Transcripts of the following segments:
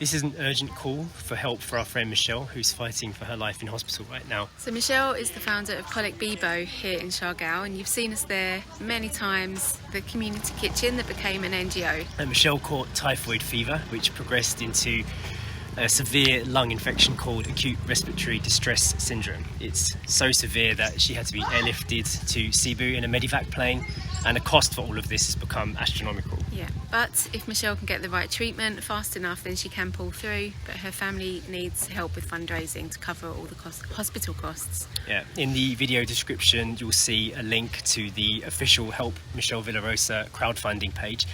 This is an urgent call for help for our friend Michelle, who's fighting for her life in hospital right now. So Michelle is the founder of Colic Bibo here in Siargao, and you've seen us there many times, the community kitchen that became an NGO. And Michelle caught typhoid fever, which progressed into a severe lung infection called acute respiratory distress syndrome. It's so severe that she had to be airlifted to Cebu in a medevac plane, and the cost for all of this has become astronomical. Yeah, but if Michelle can get the right treatment fast enough, then she can pull through, but her family needs help with fundraising to cover all the hospital costs. Yeah, in the video description you'll see a link to the official Help Michelle Villarosa crowdfunding page.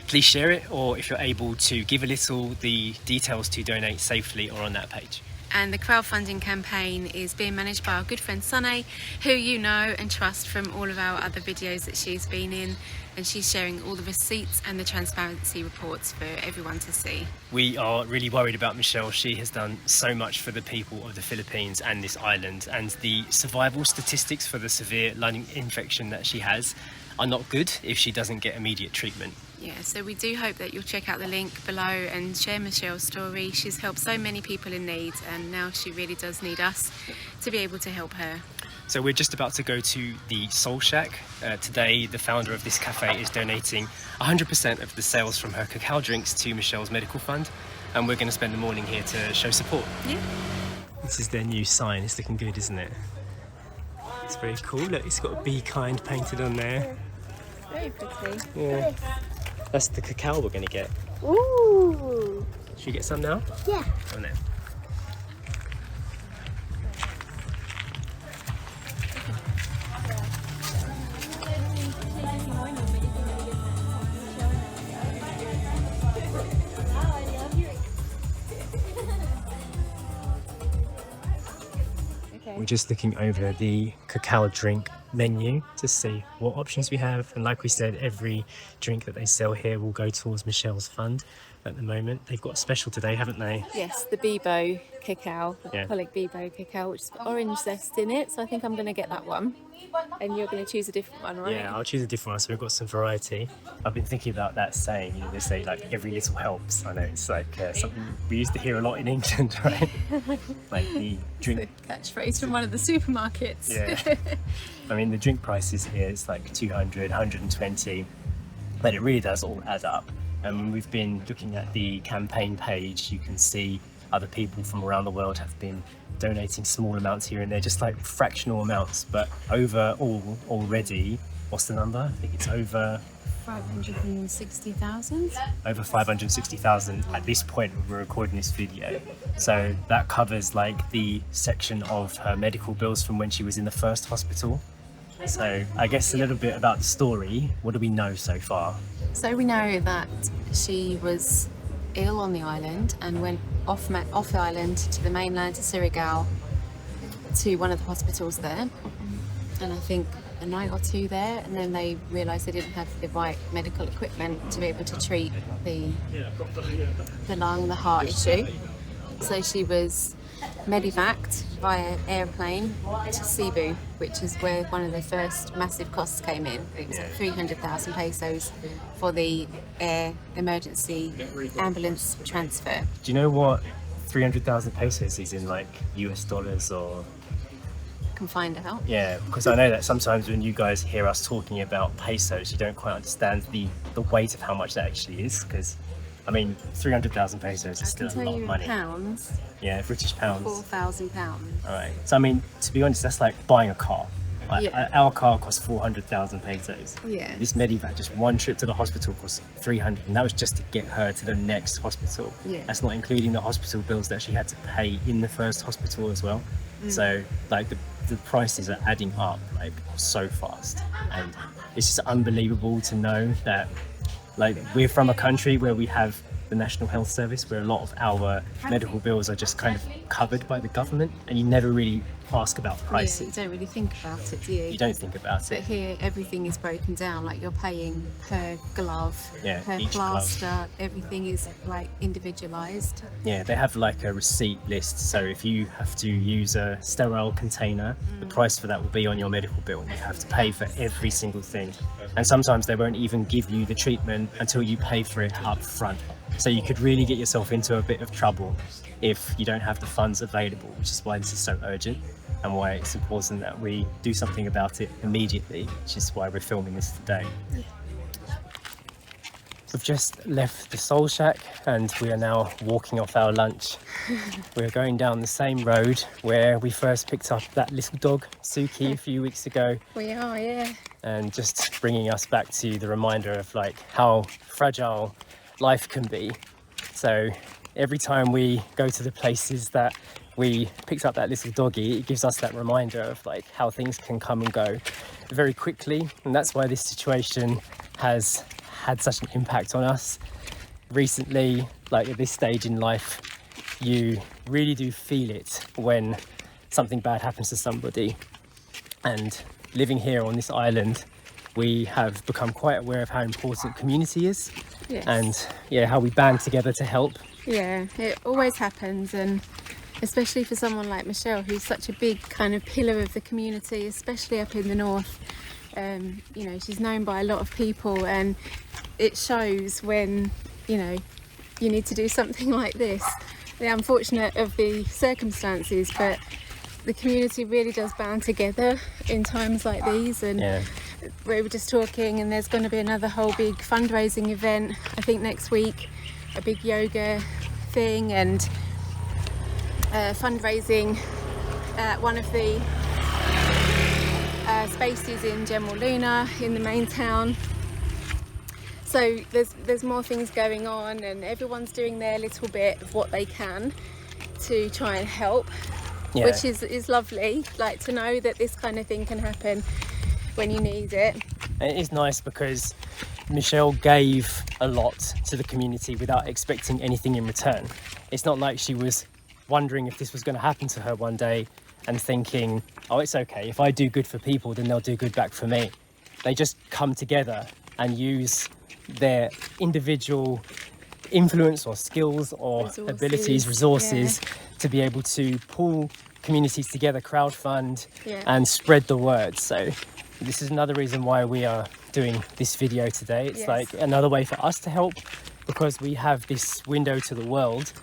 Please share it, or if you're able to give a little, the details to donate safely are on that page. And the crowdfunding campaign is being managed by our good friend Sunny, who you know and trust from all of our other videos that she's been in, and she's sharing all the receipts and the transparency reports for everyone to see. We are really worried about Michelle. She has done so much for the people of the Philippines and this island, and the survival statistics for the severe lung infection that she has are not good if she doesn't get immediate treatment. Yeah, so we do hope that you'll check out the link below and share Michelle's story. She's helped so many people in need, and now she really does need us to be able to help her. So we're just about to go to the Soul Shack. Today, the founder of this cafe is donating 100% of the sales from her cacao drinks to Michelle's medical fund, and we're going to spend the morning here to show support. Yeah. This is their new sign. It's looking good, isn't it? It's very cool. Look, it's got a Be Kind painted on there. Very pretty. Yeah. That's the cacao we're going to get. Ooh. Should we get some now? Yeah. Oh, no. We're just looking over the cacao drink menu to see what options we have, and like we said, every drink that they sell here will go towards Michelle's fund. At the moment, they've got a special today, haven't they? Yes, the Bibo cacao, Yeah. Colic Bibo cacao, which has got orange zest in it, so I think I'm going to get that one. And you're going to choose a different one, right? Yeah, I'll choose a different one, so we've got some variety. I've been thinking about that saying, they say like every little helps. I know it's like something we used to hear a lot in England, right? Like the drink. Catchphrase from one of the supermarkets. Yeah. I mean, the drink prices here, it's like 200, 120, but it really does all add up. And when we've been looking at the campaign page, you can see other people from around the world have been donating small amounts here and there, just like fractional amounts, but overall already, what's the number? I think it's over 560,000. over 560,000 at this point when we're recording this video. So that covers like the section of her medical bills from when she was in the first hospital. So I guess a little bit about the story. What do we know so far? So we know that she was ill on the island and went off the island to the mainland, to Siargao, to one of the hospitals there, and I think a night or two there, and then they realised they didn't have the right medical equipment to be able to treat the lung, the heart issue. So she was medevaced via airplane to Cebu, which is where one of the first massive costs came in. It was like 300,000 pesos for the air emergency ambulance transfer. Do you know what 300,000 pesos is in like US dollars or? Can find out. Yeah, because I know that sometimes when you guys hear us talking about pesos, you don't quite understand the weight of how much that actually is, because I mean 300,000 pesos is still a lot of money. Pounds. Yeah, British pounds. £4,000. Alright, so I mean, to be honest, that's like buying a car. Like, Yeah. our car cost 400,000 pesos. Yeah. This medevac, just one trip to the hospital, cost 300, and that was just to get her to the next hospital. Yeah. That's not including the hospital bills that she had to pay in the first hospital as well. So like the prices are adding up like so fast, and it's just unbelievable to know that like we're from a country where we have the National Health Service, where a lot of our medical bills are just kind of covered by the government, and you never really ask about Yeah, you prices. don't really think about it, do you? You don't think about But it. here, everything is broken down. Like you're paying per glove, Yeah, per each glove. plaster. Everything is like individualized. Yeah, they have like a receipt list, so if you have to use a sterile container, the price for that will be on your medical bill, and you have to pay for every single thing. And sometimes they won't even give you the treatment until you pay for it up front. So you could really get yourself into a bit of trouble if you don't have the funds available, which is why this is so urgent and why it's important that we do something about it immediately, which is why we're filming this today. We've just left the Soul Shack and we are now walking off our lunch. We're going down the same road where we first picked up that little dog, Suki, a few weeks ago. We are, yeah. And just bringing us back to the reminder of like how fragile life can be. So every time we go to the places that we picked up that little doggy, it gives us that reminder of like how things can come and go very quickly. And that's why this situation has had such an impact on us recently. Like at this stage in life, you really do feel it when something bad happens to somebody. And living here on this island, we have become quite aware of how important community is. Yes. And how we band together to help. Yeah, it always happens, and especially for someone like Michelle, who's such a big kind of pillar of the community, especially up in the north. She's known by a lot of people, and it shows when you need to do something like this. The unfortunate of the circumstances, but the community really does band together in times like these. And we were just talking, and there's going to be another whole big fundraising event, I think next week, a big yoga thing, and fundraising at one of the spaces in General Luna in the main town. So there's more things going on, and everyone's doing their little bit of what they can to try and help, which is lovely, like to know that this kind of thing can happen when you need it. It is nice because Michelle gave a lot to the community without expecting anything in return. It's not like she was wondering if this was going to happen to her one day and thinking, oh, it's okay, if I do good for people, then they'll do good back for me. They just come together and use their individual influence or skills or resources to be able to pull communities together, crowdfund and spread the word. So this is another reason why we are doing this video today. It's like another way for us to help, because we have this window to the world,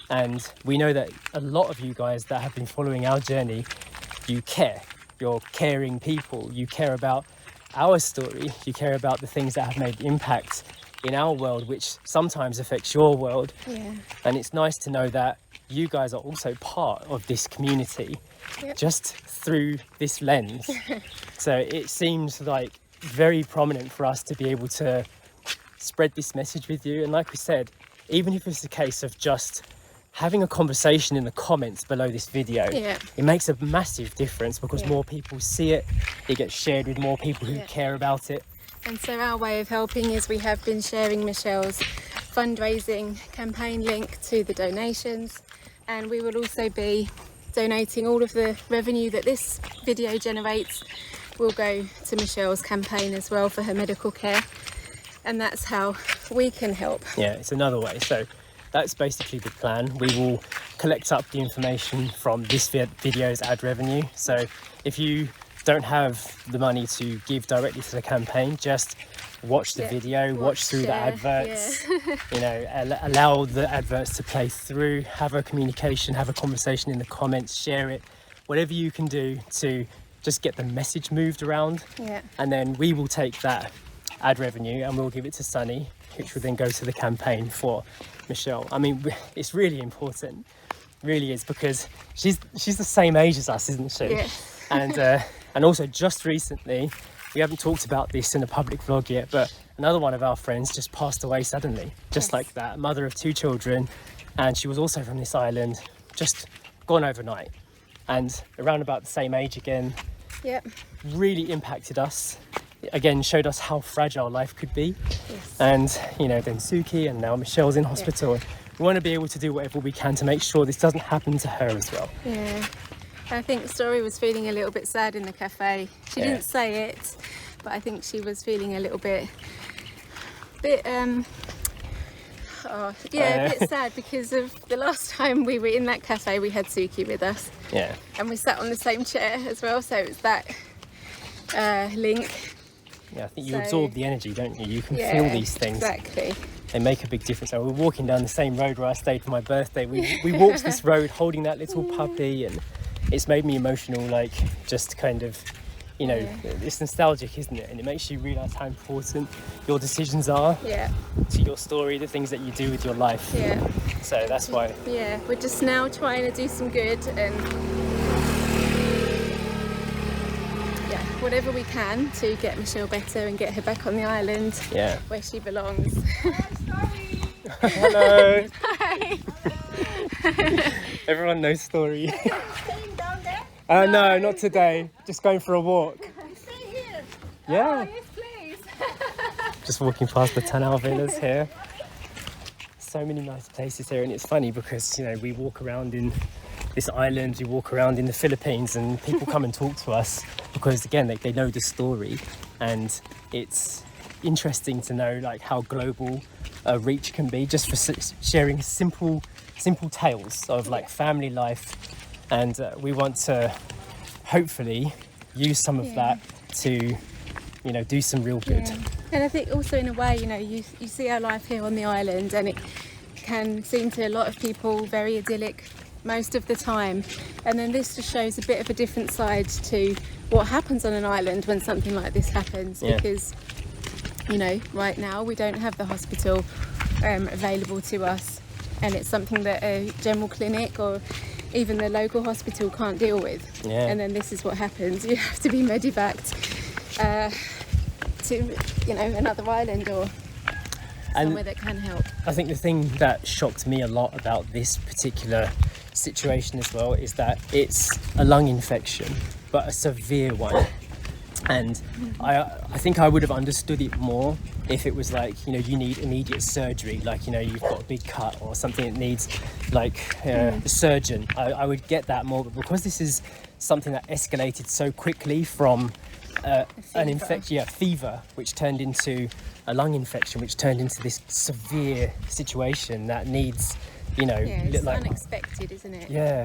and we know that a lot of you guys that have been following our journey, you care. You're caring people. You care about our story. You care about the things that have made impact in our world, which sometimes affects your world. And it's nice to know that you guys are also part of this community, just through this lens. So it seems like very prominent for us to be able to spread this message with you. And like we said, even if it's a case of just having a conversation in the comments below this video, it makes a massive difference, because more people see it, it gets shared with more people who care about it. And so our way of helping is we have been sharing Michelle's fundraising campaign link to the donations, and we will also be donating all of the revenue that this video generates will go to Michelle's campaign as well for her medical care. And that's how we can help. Yeah, it's another way. So that's basically the plan. We will collect up the information from this video's ad revenue. So if you don't have the money to give directly to the campaign, just watch the video, watch through the adverts, allow the adverts to play through, have a communication, have a conversation in the comments, share it, whatever you can do to just get the message moved around. And then we will take that ad revenue and we'll give it to Sunny, which will then go to the campaign for Michelle. I mean, it's really important, really is, because she's the same age as us, isn't she? And also just recently, we haven't talked about this in a public vlog yet, but another one of our friends just passed away suddenly, just like that, mother of 2 children, and she was also from this island, just gone overnight, and around about the same age again. Really impacted us. Again, showed us how fragile life could be. And then Suki, and now Michelle's in hospital. We want to be able to do whatever we can to make sure this doesn't happen to her as well. I think Story was feeling a little bit sad in the cafe. She didn't say it, but I think she was feeling a little bit a bit sad, because of the last time we were in that cafe we had Suki with us. And we sat on the same chair as well, so it's that link. I think you absorb the energy, don't you? You can feel these things. Exactly. they make a big difference. So we're walking down the same road where I stayed for my birthday. We walked this road holding that little puppy, and it's made me emotional, like just kind of, you know, it's nostalgic, isn't it? And it makes you realise how important your decisions are to your story, the things that you do with your life. So that's why. Yeah, we're just now trying to do some good and whatever we can to get Michelle better and get her back on the island where she belongs. Hello. Hi. Everyone knows story. Staying down there? No, not today. Just going for a walk. Stay here. Yeah. Yes, please. Just walking past the Tanao villas here. So many nice places here, and it's funny because, you know, we walk around in this island, we walk around in the Philippines, and people come and talk to us because, again, they know the story, and it's interesting to know like how global a reach can be just for sharing simple tales of like family life, and we want to hopefully use some of that to, you know, do some real good. And I think also in a way, you know, you see our life here on the island, and it can seem to a lot of people very idyllic most of the time, and then this just shows a bit of a different side to what happens on an island when something like this happens, because, you know, right now we don't have the hospital available to us, and it's something that a general clinic or even the local hospital can't deal with. And then this is what happens. You have to be medevaced to, you know, another island or somewhere that can help. I think the thing that shocked me a lot about this particular situation as well is that it's a lung infection, but a severe one. And I think I would have understood it more if it was like, you know, you need immediate surgery, like, you know, you've got a big cut or something that needs like a surgeon. I would get that more, but because this is something that escalated so quickly from an infection, fever, which turned into a lung infection, which turned into this severe situation that needs, you know, it's like unexpected, isn't it?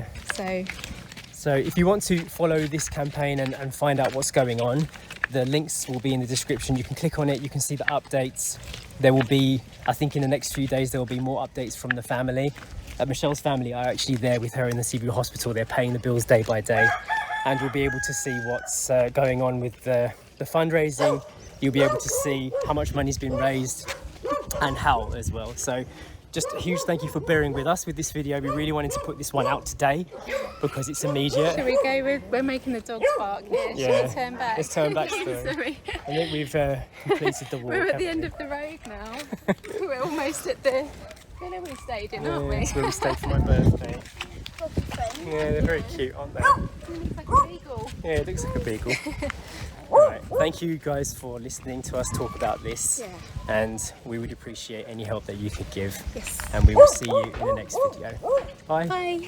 So if you want to follow this campaign and find out what's going on, the links will be in the description. You can click on it, you can see the updates. There will be, I think in the next few days, there will be more updates from the family. Michelle's family are actually there with her in the Siargao hospital. They're paying the bills day by day, and we'll be able to see what's going on with the fundraising. You'll be able to see how much money's been raised and how as well. So just a huge thank you for bearing with us with this video. We really wanted to put this one out today because it's immediate. Shall we go with, we're making the dogs bark here. Shall we turn back? Let's turn back still. Sorry. I think we've completed the walk. We're at the end of the road now. We're almost at the villa we stayed in, aren't we? That's where we stayed for my birthday. Yeah, they're very cute, aren't they? Looks like a beagle. Yeah, it looks like a beagle. Right, thank you guys for listening to us talk about this, and we would appreciate any help that you could give. And we will see you in the next video. Bye. Bye.